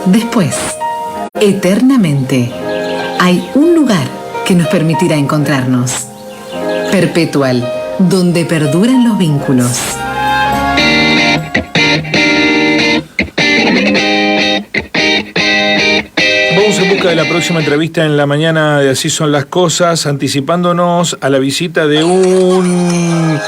después, eternamente, hay un lugar que nos permitirá encontrarnos. Perpetual, donde perduran los vínculos. Vamos en busca de la próxima entrevista en la mañana de Así Son las Cosas, anticipándonos a la visita de un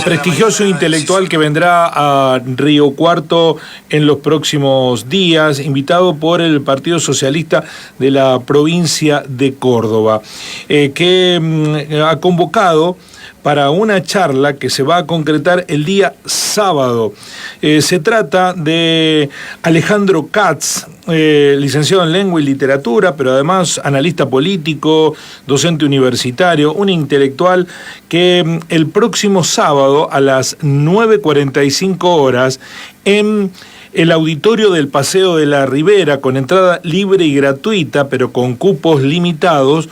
prestigioso intelectual que vendrá a Río Cuarto en los próximos días, invitado por el Partido Socialista de la provincia de Córdoba, que ha convocado para una charla que se va a concretar el día sábado. Se trata de Alejandro Katz, licenciado en Lengua y Literatura, pero además analista político, docente universitario, un intelectual que el próximo sábado a las 9:45 horas en el auditorio del Paseo de la Ribera, con entrada libre y gratuita, pero con cupos limitados,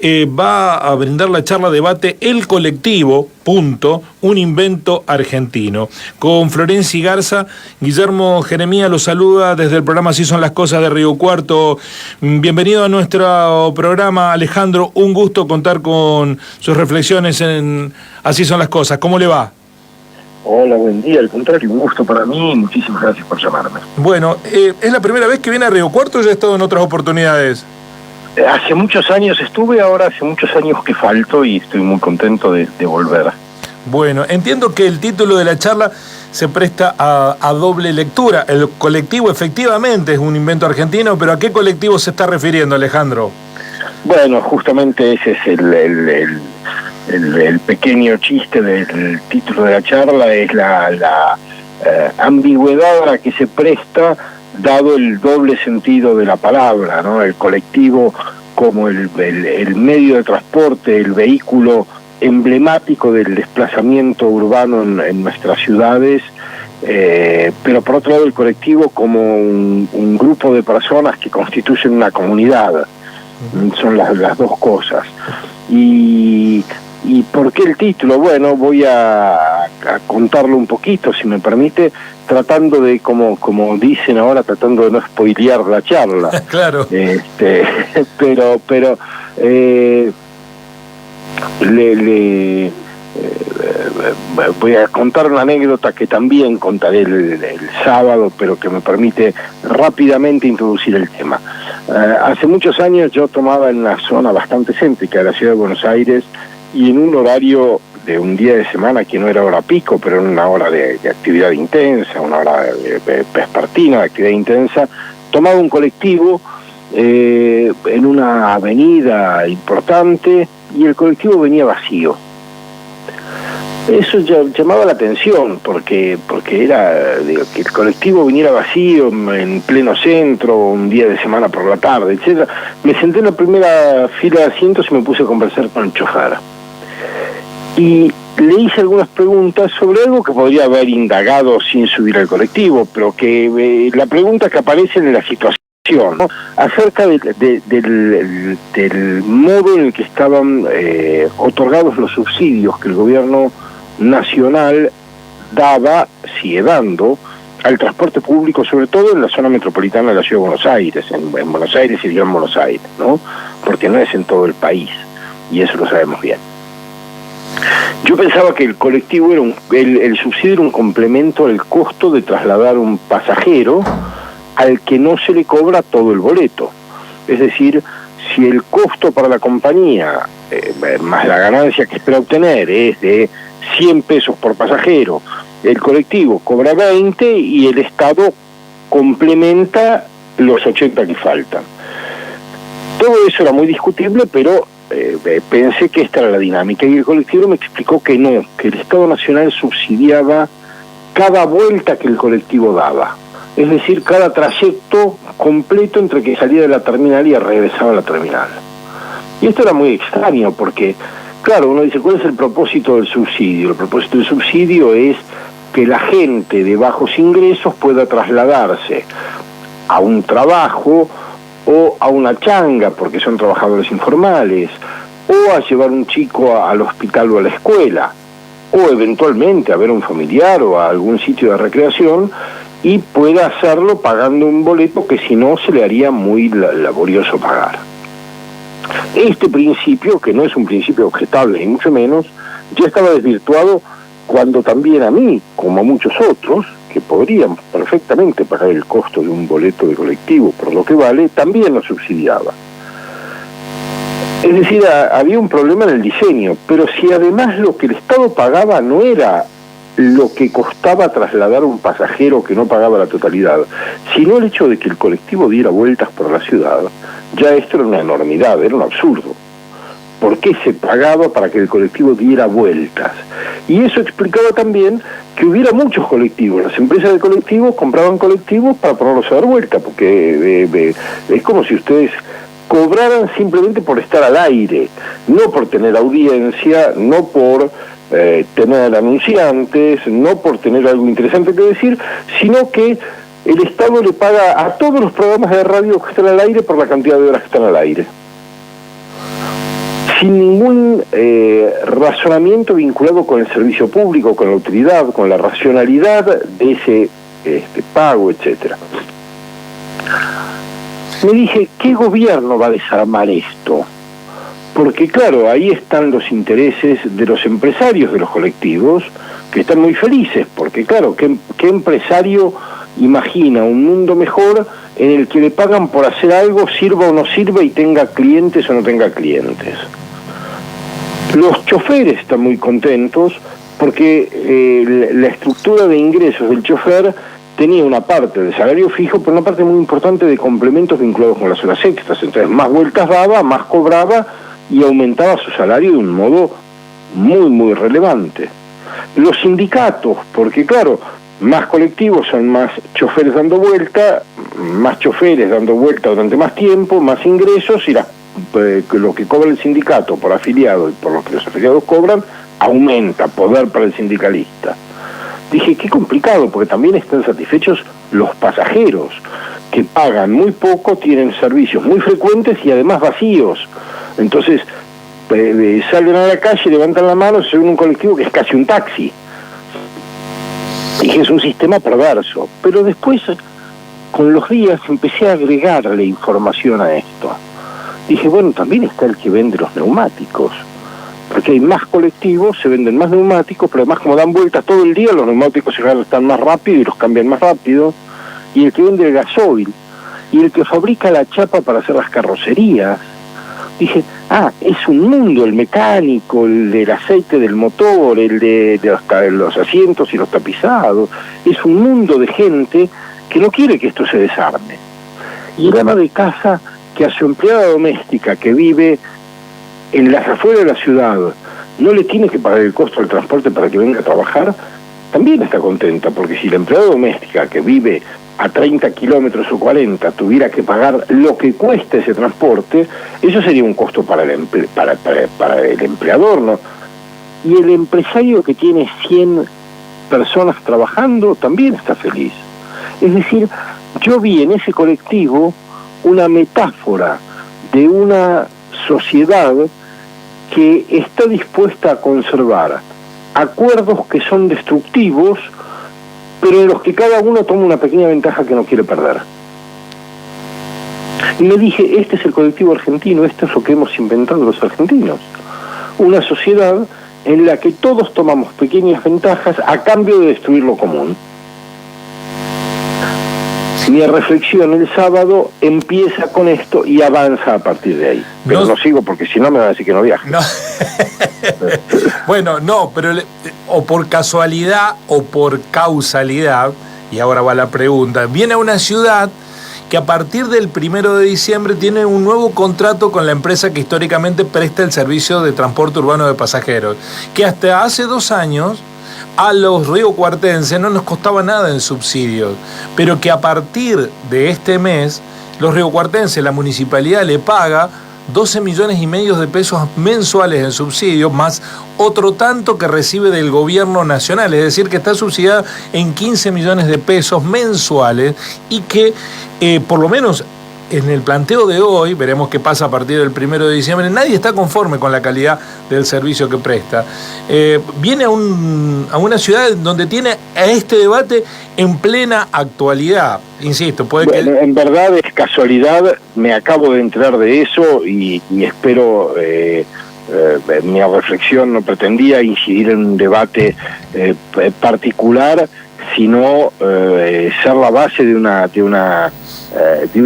va a brindar la charla debate El Colectivo, un invento argentino. Con Florencia Garza, Guillermo Jeremía los saluda desde el programa Así Son las Cosas de Río Cuarto. Bienvenido a nuestro programa, Alejandro. Un gusto contar con sus reflexiones en Así Son las Cosas. ¿Cómo le va? Hola, buen día. Al contrario, un gusto para mí y muchísimas gracias por llamarme. Bueno, ¿es la primera vez que viene a Río Cuarto o ya he estado en otras oportunidades? Hace muchos años estuve, ahora hace muchos años que falto y estoy muy contento de volver. Bueno, entiendo que el título de la charla se presta a doble lectura. El colectivo efectivamente es un invento argentino, pero ¿a qué colectivo se está refiriendo, Alejandro? Bueno, justamente ese es el pequeño chiste del título de la charla, es la ambigüedad a la que se presta dado el doble sentido de la palabra, ¿no? El colectivo como el medio de transporte, el vehículo emblemático del desplazamiento urbano en nuestras ciudades, pero por otro lado el colectivo como un grupo de personas que constituyen una comunidad. Son las dos cosas. ¿Y por qué el título? Bueno, voy a contarlo un poquito, si me permite, tratando de, como dicen ahora, tratando de no spoilear la charla. Claro. Pero voy a contar una anécdota que también contaré el sábado, pero que me permite rápidamente introducir el tema. Hace muchos años yo tomaba en una zona bastante céntrica de la ciudad de Buenos Aires y en un horario de un día de semana que no era hora pico, pero era una hora de actividad intensa, una hora vespertina de actividad intensa, tomaba un colectivo en una avenida importante y el colectivo venía vacío. Eso llamaba la atención porque era que el colectivo viniera vacío en pleno centro, un día de semana por la tarde, etcétera. Me senté en la primera fila de asientos y me puse a conversar con el chofer. Y le hice algunas preguntas sobre algo que podría haber indagado sin subir al colectivo, pero que la pregunta que aparece en la situación, ¿no? Acerca del modo en el que estaban otorgados los subsidios que el gobierno nacional sigue dando al transporte público, sobre todo en la zona metropolitana de la ciudad de Buenos Aires, en Buenos Aires y Gran Buenos Aires, ¿no? Porque no es en todo el país, y eso lo sabemos bien. Yo pensaba que el colectivo el subsidio era un complemento al costo de trasladar un pasajero al que no se le cobra todo el boleto. Es decir, si el costo para la compañía, más la ganancia que espera obtener, es de 100 pesos por pasajero, el colectivo cobra 20 y el Estado complementa los 80 que faltan. Todo eso era muy discutible, pero pensé que esta era la dinámica, y el colectivo me explicó que no, que el Estado Nacional subsidiaba cada vuelta que el colectivo daba, es decir, cada trayecto completo entre que salía de la terminal y regresaba a la terminal. Y esto era muy extraño porque, claro, uno dice, ¿cuál es el propósito del subsidio? El propósito del subsidio es que la gente de bajos ingresos pueda trasladarse a un trabajo o a una changa, porque son trabajadores informales, o a llevar un chico al hospital o a la escuela, o eventualmente a ver a un familiar o a algún sitio de recreación, y pueda hacerlo pagando un boleto que si no se le haría muy laborioso pagar. Este principio, que no es un principio objetable ni mucho menos, ya estaba desvirtuado cuando también a mí, como a muchos otros, que podrían perfectamente pagar el costo de un boleto de colectivo por lo que vale, también lo subsidiaba. Es decir, había un problema en el diseño, pero si además lo que el Estado pagaba no era lo que costaba trasladar a un pasajero que no pagaba la totalidad, sino el hecho de que el colectivo diera vueltas por la ciudad, ya esto era una enormidad, era un absurdo. ¿Por qué se pagaba para que el colectivo diera vueltas? Y eso explicaba también que hubiera muchos colectivos. Las empresas de colectivos compraban colectivos para ponerlos a dar vuelta, porque es como si ustedes cobraran simplemente por estar al aire, no por tener audiencia, no por tener anunciantes, no por tener algo interesante que decir, sino que el Estado le paga a todos los programas de radio que están al aire por la cantidad de horas que están al aire, sin ningún razonamiento vinculado con el servicio público, con la utilidad, con la racionalidad de ese pago, etcétera. Me dije, ¿qué gobierno va a desarmar esto? Porque claro, ahí están los intereses de los empresarios de los colectivos, que están muy felices, porque claro, ¿qué empresario imagina un mundo mejor en el que le pagan por hacer algo, sirva o no sirva, y tenga clientes o no tenga clientes? Los choferes están muy contentos porque la estructura de ingresos del chofer tenía una parte de salario fijo, pero una parte muy importante de complementos vinculados con las horas extras. Entonces, más vueltas daba, más cobraba y aumentaba su salario de un modo muy, muy relevante. Los sindicatos, porque claro, más colectivos son más choferes dando vuelta, más choferes dando vuelta durante más tiempo, más ingresos, y lo que cobra el sindicato por afiliado y por lo que los afiliados cobran, aumenta poder para el sindicalista. Dije, qué complicado, porque también están satisfechos los pasajeros, que pagan muy poco, tienen servicios muy frecuentes y además vacíos. Entonces, salen a la calle, levantan la mano, se ven un colectivo que es casi un taxi. Dije, es un sistema perverso. Pero después, con los días, empecé a agregarle información a esto. Dije, bueno, también está el que vende los neumáticos, porque hay más colectivos, se venden más neumáticos, pero además como dan vueltas todo el día, los neumáticos se gastan más rápido y los cambian más rápido, y el que vende el gasoil, y el que fabrica la chapa para hacer las carrocerías. Dije, es un mundo, el mecánico, el del aceite del motor, el de los asientos y los tapizados, es un mundo de gente que no quiere que esto se desarme. Y el ama de casa que a su empleada doméstica que vive en las afueras de la ciudad no le tiene que pagar el costo del transporte para que venga a trabajar, también está contenta, porque si la empleada doméstica que vive a 30 kilómetros o 40 tuviera que pagar lo que cuesta ese transporte, eso sería un costo para el empleador, ¿no? Y el empresario que tiene 100 personas trabajando también está feliz. Es decir, yo vi en ese colectivo una metáfora de una sociedad que está dispuesta a conservar acuerdos que son destructivos, pero en los que cada uno toma una pequeña ventaja que no quiere perder. Y me dije, este es el colectivo argentino, esto es lo que hemos inventado los argentinos. Una sociedad en la que todos tomamos pequeñas ventajas a cambio de destruir lo común. Mi reflexión el sábado empieza con esto y avanza a partir de ahí. Pero no sigo porque si no me van a decir que no viaje. No. Bueno, no, pero o por casualidad o por causalidad, y ahora va la pregunta, viene a una ciudad que a partir del 1 de diciembre tiene un nuevo contrato con la empresa que históricamente presta el servicio de transporte urbano de pasajeros, que hasta hace 2 años a los riocuartenses no nos costaba nada en subsidios, pero que a partir de este mes los riocuartenses, la municipalidad le paga 12,5 millones de pesos mensuales en subsidios, más otro tanto que recibe del gobierno nacional, es decir, que está subsidiada en 15 millones de pesos mensuales, y que por lo menos en el planteo de hoy, veremos qué pasa a partir del 1 de diciembre, nadie está conforme con la calidad del servicio que presta. Viene a una ciudad donde tiene a este debate en plena actualidad. Insisto, puede que... En verdad es casualidad, me acabo de enterar de eso y espero... mi reflexión no pretendía incidir en un debate particular, sino ser la base de un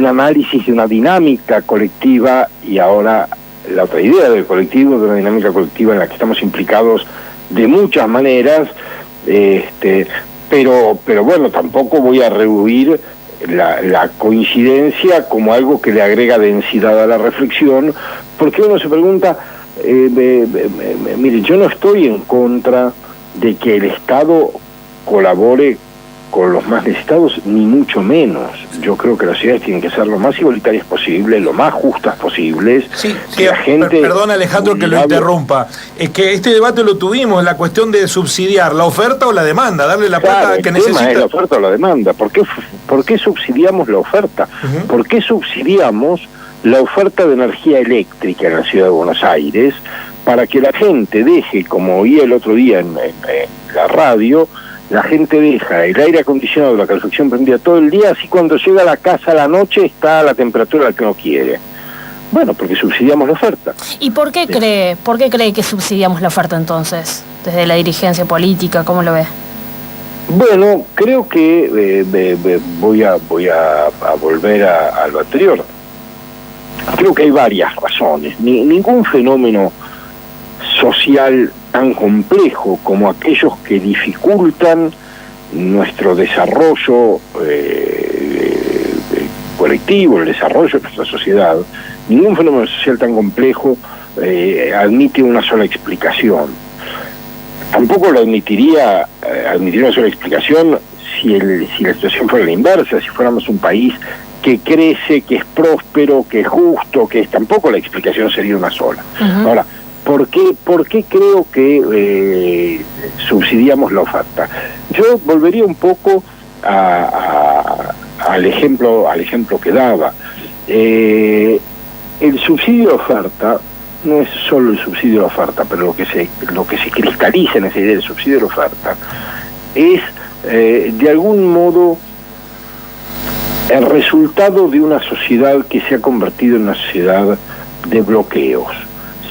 análisis de una dinámica colectiva, y ahora la otra idea del colectivo, de una dinámica colectiva en la que estamos implicados de muchas maneras, pero bueno, tampoco voy a rehuir la coincidencia como algo que le agrega densidad a la reflexión, porque uno se pregunta, mire, yo no estoy en contra de que el Estado colabore con los más necesitados, ni mucho menos. Yo creo que las ciudades tienen que ser lo más igualitarias posibles, lo más justas posibles. Sí, la gente... Perdón, Alejandro, que lo interrumpa. Es que este debate lo tuvimos, la cuestión de subsidiar la oferta o la demanda, darle la plata que necesita. El tema es la oferta o la demanda. ¿Por qué subsidiamos la oferta? Uh-huh. ¿Por qué subsidiamos la oferta de energía eléctrica en la ciudad de Buenos Aires para que la gente deje, como oí el otro día en la radio, la gente deja el aire acondicionado, la calefacción prendida todo el día, así cuando llega a la casa a la noche está a la temperatura a la que no quiere? Bueno, porque subsidiamos la oferta. ¿Y por qué cree que subsidiamos la oferta entonces? Desde la dirigencia política, ¿cómo lo ve? Bueno, creo que voy a volver a lo anterior. Creo que hay varias razones. Ningún fenómeno social tan complejo como aquellos que dificultan nuestro desarrollo colectivo, el desarrollo de nuestra sociedad, ningún fenómeno social tan complejo admite una sola explicación. Tampoco lo admitiría una sola explicación si la situación fuera la inversa, si fuéramos un país que crece, que es próspero, que es justo, tampoco la explicación sería una sola. Uh-huh. Ahora, ¿por qué creo que subsidiamos la oferta? Yo volvería un poco al ejemplo que daba. El subsidio de oferta no es solo el subsidio de oferta, pero lo que se cristaliza en esa idea del subsidio de oferta es, de algún modo, el resultado de una sociedad que se ha convertido en una sociedad de bloqueos.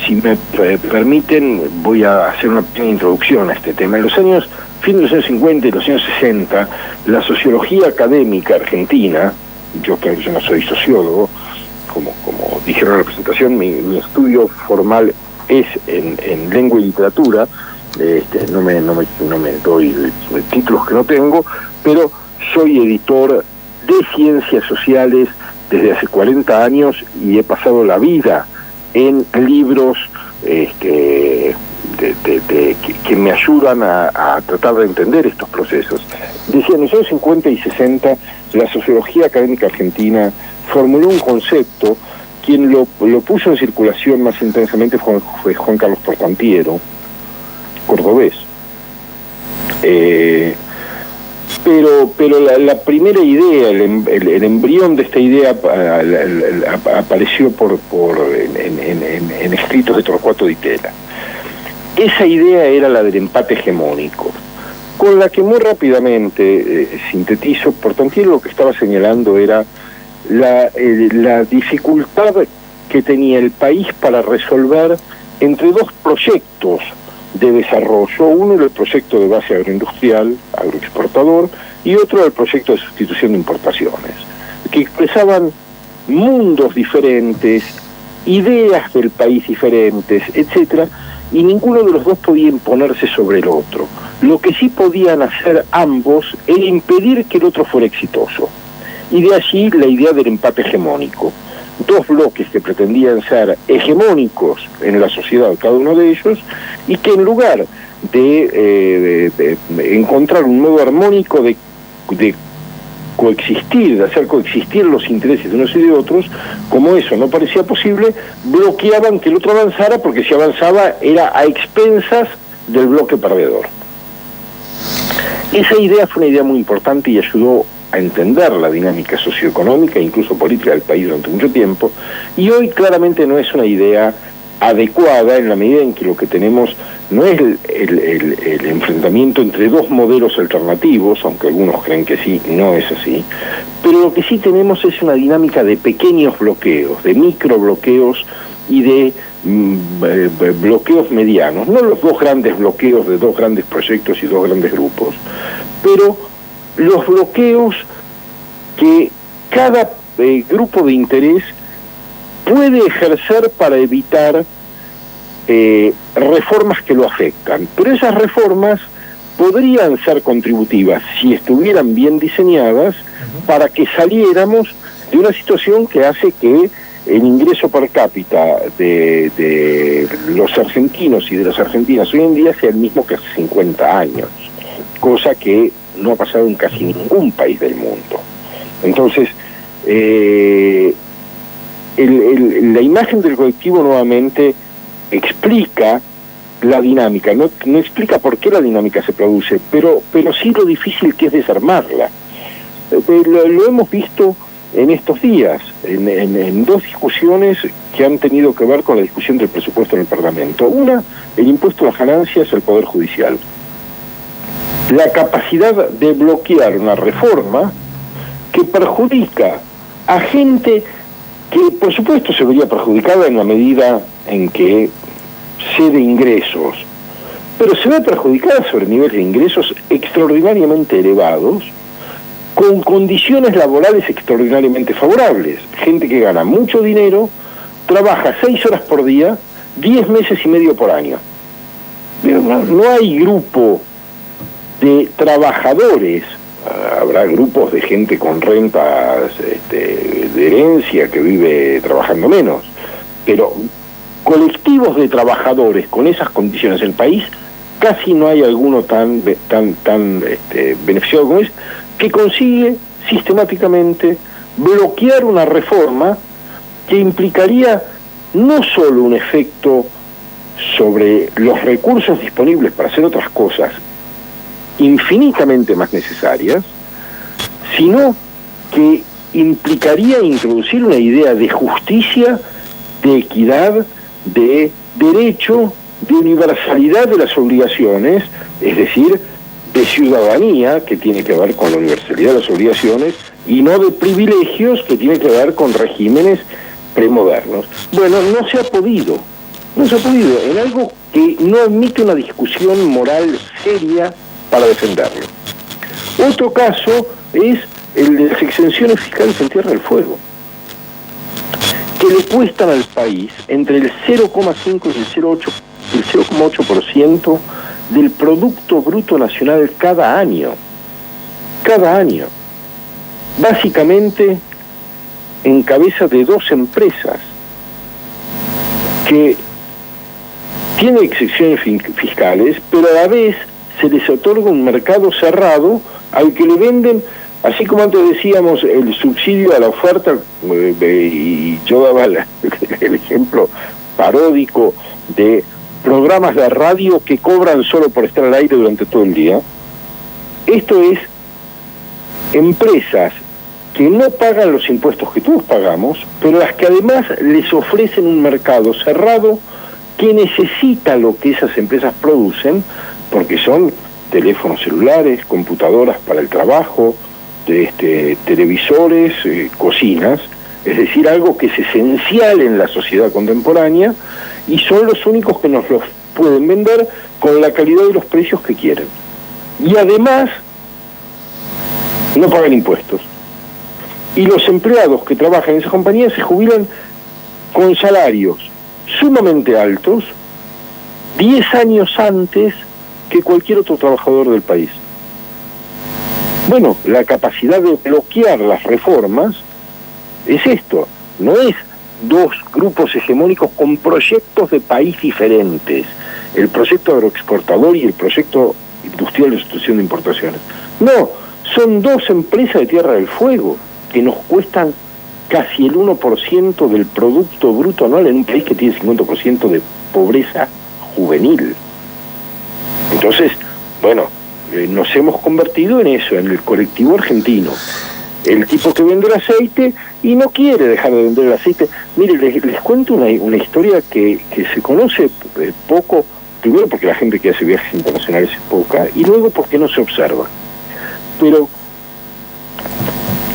Si me permiten, voy a hacer una pequeña introducción a este tema. En los fin de los años 50 y los años 60, la sociología académica argentina, yo no soy sociólogo, como dijeron en la presentación, mi estudio formal es en lengua y literatura, no me doy títulos que no tengo, pero soy editor de ciencias sociales desde hace 40 años y he pasado la vida en libros que me ayudan a tratar de entender estos procesos. Decía, en los años 50 y 60, la sociología académica argentina formuló un concepto. Quien lo puso en circulación más intensamente fue Juan Carlos Portantiero, cordobés. Pero la primera idea, el embrión de esta idea apareció en escritos de Torcuato Di Tella. Esa idea era la del empate hegemónico, con la que muy rápidamente sintetizo. Portantiero lo que estaba señalando era la dificultad que tenía el país para resolver entre dos proyectos de desarrollo. Uno era el proyecto de base agroindustrial, agroexportador, y otro era el proyecto de sustitución de importaciones, que expresaban mundos diferentes, ideas del país diferentes, etcétera, y ninguno de los dos podía imponerse sobre el otro. Lo que sí podían hacer ambos era impedir que el otro fuera exitoso. Y de allí la idea del empate hegemónico. Dos bloques que pretendían ser hegemónicos en la sociedad, cada uno de ellos, y que en lugar de encontrar un modo armónico de coexistir, de hacer coexistir los intereses de unos y de otros, como eso no parecía posible, bloqueaban que el otro avanzara, porque si avanzaba era a expensas del bloque perdedor. Esa idea fue una idea muy importante y ayudó a entender la dinámica socioeconómica e incluso política del país durante mucho tiempo, y hoy claramente no es una idea adecuada en la medida en que lo que tenemos no es el enfrentamiento entre dos modelos alternativos, aunque algunos creen que sí, no es así, pero lo que sí tenemos es una dinámica de pequeños bloqueos, de microbloqueos y de bloqueos medianos, no los dos grandes bloqueos de dos grandes proyectos y dos grandes grupos, pero los bloqueos que cada grupo de interés puede ejercer para evitar reformas que lo afectan. Pero esas reformas podrían ser contributivas si estuvieran bien diseñadas para que saliéramos de una situación que hace que el ingreso per cápita de los argentinos y de las argentinas hoy en día sea el mismo que hace 50 años, cosa que no ha pasado en casi ningún país del mundo. Entonces, la imagen del colectivo nuevamente explica la dinámica, no explica por qué la dinámica se produce, pero sí lo difícil que es desarmarla. Lo hemos visto en estos días, en dos discusiones que han tenido que ver con la discusión del presupuesto en el Parlamento. Una, el impuesto a las ganancias al Poder Judicial. La capacidad de bloquear una reforma que perjudica a gente que, por supuesto, se vería perjudicada en la medida en que cede ingresos, pero se ve perjudicada sobre niveles de ingresos extraordinariamente elevados, con condiciones laborales extraordinariamente favorables. Gente que gana mucho dinero, trabaja 6 horas por día, 10 meses y medio por año. No hay grupo de trabajadores, habrá grupos de gente con rentas de herencia que vive trabajando menos, pero colectivos de trabajadores con esas condiciones en el país, casi no hay alguno tan beneficiado como es, que consigue sistemáticamente bloquear una reforma que implicaría no solo un efecto sobre los recursos disponibles para hacer otras cosas infinitamente más necesarias, sino que implicaría introducir una idea de justicia, de equidad, de derecho, de universalidad de las obligaciones, es decir, de ciudadanía, que tiene que ver con la universalidad de las obligaciones, y no de privilegios, que tiene que ver con regímenes premodernos. Bueno, no se ha podido, en algo que no admite una discusión moral seria para defenderlo. Otro caso es el de las exenciones fiscales en Tierra del Fuego, que le cuestan al país entre el 0,5 y el 0,8% del Producto Bruto Nacional cada año. Básicamente en cabeza de dos empresas que tienen exenciones fiscales, pero a la vez se les otorga un mercado cerrado al que le venden, así como antes decíamos, el subsidio a la oferta, y yo daba el ejemplo paródico de programas de radio que cobran solo por estar al aire durante todo el día. Esto es empresas que no pagan los impuestos que todos pagamos, pero las que además les ofrecen un mercado cerrado que necesita lo que esas empresas producen, porque son teléfonos celulares, computadoras para el trabajo, televisores, cocinas, es decir, algo que es esencial en la sociedad contemporánea, y son los únicos que nos los pueden vender con la calidad y los precios que quieren. Y además no pagan impuestos. Y los empleados que trabajan en esas compañías se jubilan con salarios sumamente altos, 10 años antes que cualquier otro trabajador del país. Bueno, la capacidad de bloquear las reformas es esto, no es dos grupos hegemónicos con proyectos de país diferentes, el proyecto agroexportador y el proyecto industrial de sustitución de importaciones. No, son dos empresas de Tierra del Fuego que nos cuestan casi el 1% del Producto Bruto Anual en un país que tiene 50% de pobreza juvenil. Entonces, bueno, nos hemos convertido en eso, en el colectivo argentino. El tipo que vende el aceite y no quiere dejar de vender el aceite. Mire, les cuento una historia que se conoce poco, primero porque la gente que hace viajes internacionales es poca, y luego porque no se observa. Pero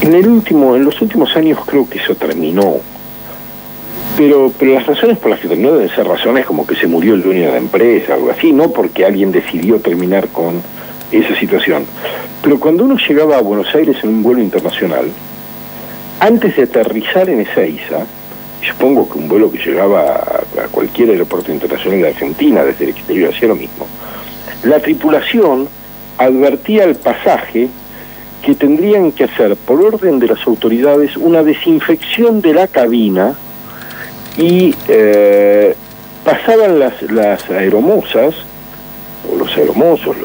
en los últimos años creo que eso terminó. Pero las razones por las que terminó deben ser razones como que se murió el dueño de la empresa, algo así, no porque alguien decidió terminar con esa situación. Pero cuando uno llegaba a Buenos Aires en un vuelo internacional, antes de aterrizar en Ezeiza, supongo que un vuelo que llegaba a cualquier aeropuerto internacional de Argentina, desde el exterior hacía lo mismo, la tripulación advertía al pasaje que tendrían que hacer, por orden de las autoridades, una desinfección de la cabina y pasaban las aeromosas, o los aeromosos,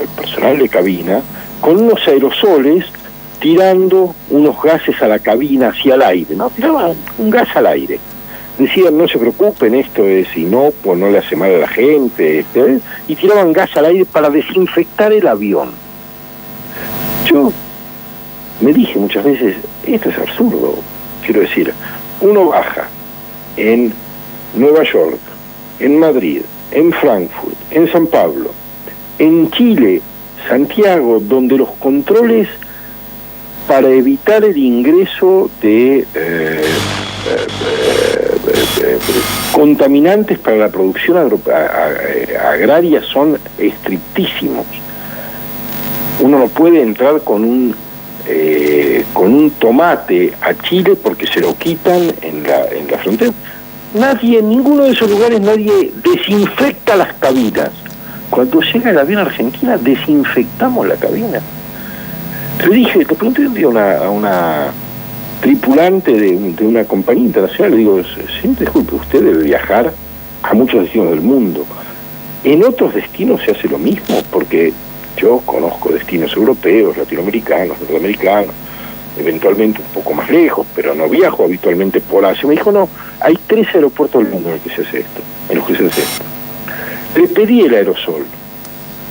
el personal de cabina, con unos aerosoles tirando unos gases a la cabina hacia el aire, ¿no? Tiraban un gas al aire. Decían, no se preocupen, esto es inocuo, no le hace mal a la gente, y tiraban gas al aire para desinfectar el avión. Yo me dije muchas veces, esto es absurdo. Quiero decir, uno baja en Nueva York, en Madrid, en Frankfurt, en San Pablo, en Chile, Santiago, donde los controles para evitar el ingreso de contaminantes para la producción agraria son estrictísimos. Uno no puede entrar con un tomate a Chile porque se lo quitan en la frontera. Nadie, en ninguno de esos lugares, nadie desinfecta las cabinas. Cuando llega el avión a Argentina, desinfectamos la cabina. Le pregunté un día a una tripulante de una compañía internacional, le digo, señor, disculpe, usted debe viajar a muchos destinos del mundo. En otros destinos se hace lo mismo, porque yo conozco destinos europeos, latinoamericanos, norteamericanos, eventualmente un poco más lejos, pero no viajo habitualmente por Asia. Me dijo, no, hay 3 aeropuertos del mundo en los que se hace esto, Le pedí el aerosol.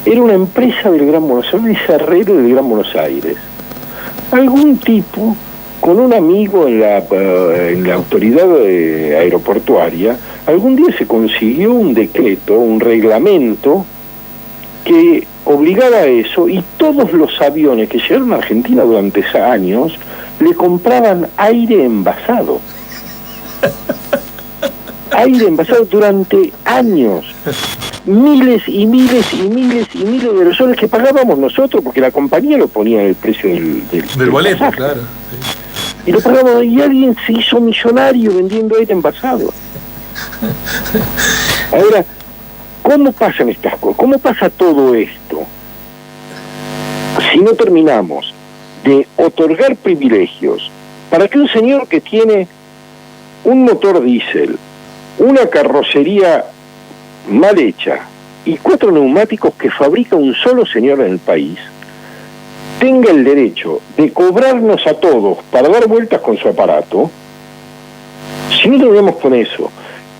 Era una empresa del Gran Buenos Aires, un cerrero del Gran Buenos Aires. Algún tipo, con un amigo en la autoridad aeroportuaria, algún día se consiguió un decreto, un reglamento que obligaba a eso, y todos los aviones que llegaron a Argentina durante años le compraban aire envasado. Aire envasado durante años. Miles y miles y miles y miles de aerosoles que pagábamos nosotros, porque la compañía lo ponía en el precio del boleto, pasaje. claro. Y lo pagábamos, y alguien se hizo millonario vendiendo aire envasado. Ahora, ¿cómo pasan estas cosas? ¿Cómo pasa todo esto? Si no terminamos de otorgar privilegios para que un señor que tiene un motor diésel, una carrocería mal hecha y 4 neumáticos que fabrica un solo señor en el país, tenga el derecho de cobrarnos a todos para dar vueltas con su aparato, si no terminamos con eso,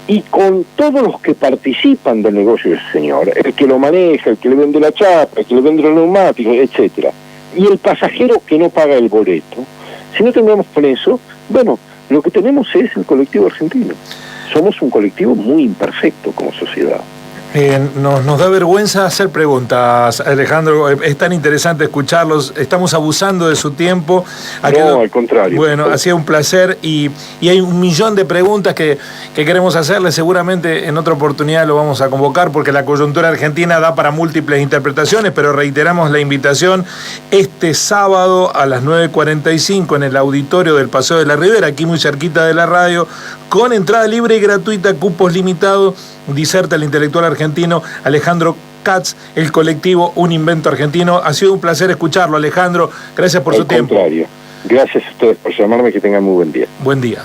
y con todos los que participan del negocio de ese señor, el que lo maneja, el que le vende la chapa, el que le vende los neumáticos, etcétera, y el pasajero que no paga el boleto, si no terminamos con eso, bueno, lo que tenemos es el colectivo argentino. Somos un colectivo muy imperfecto como sociedad. Nos da vergüenza hacer preguntas, Alejandro. Es tan interesante escucharlos. Estamos abusando de su tiempo. No, al contrario. Bueno, ha sido un placer y hay 1.000.000 de preguntas que queremos hacerle. Seguramente en otra oportunidad lo vamos a convocar porque la coyuntura argentina da para múltiples interpretaciones, pero reiteramos la invitación este sábado a las 9:45 en el auditorio del Paseo de la Ribera, aquí muy cerquita de la radio, con entrada libre y gratuita, cupos limitados. Diserta el intelectual argentino Alejandro Katz, el colectivo Un Invento Argentino. Ha sido un placer escucharlo, Alejandro. Gracias por su tiempo. Al contrario. Gracias a ustedes por llamarme, que tengan muy buen día. Buen día.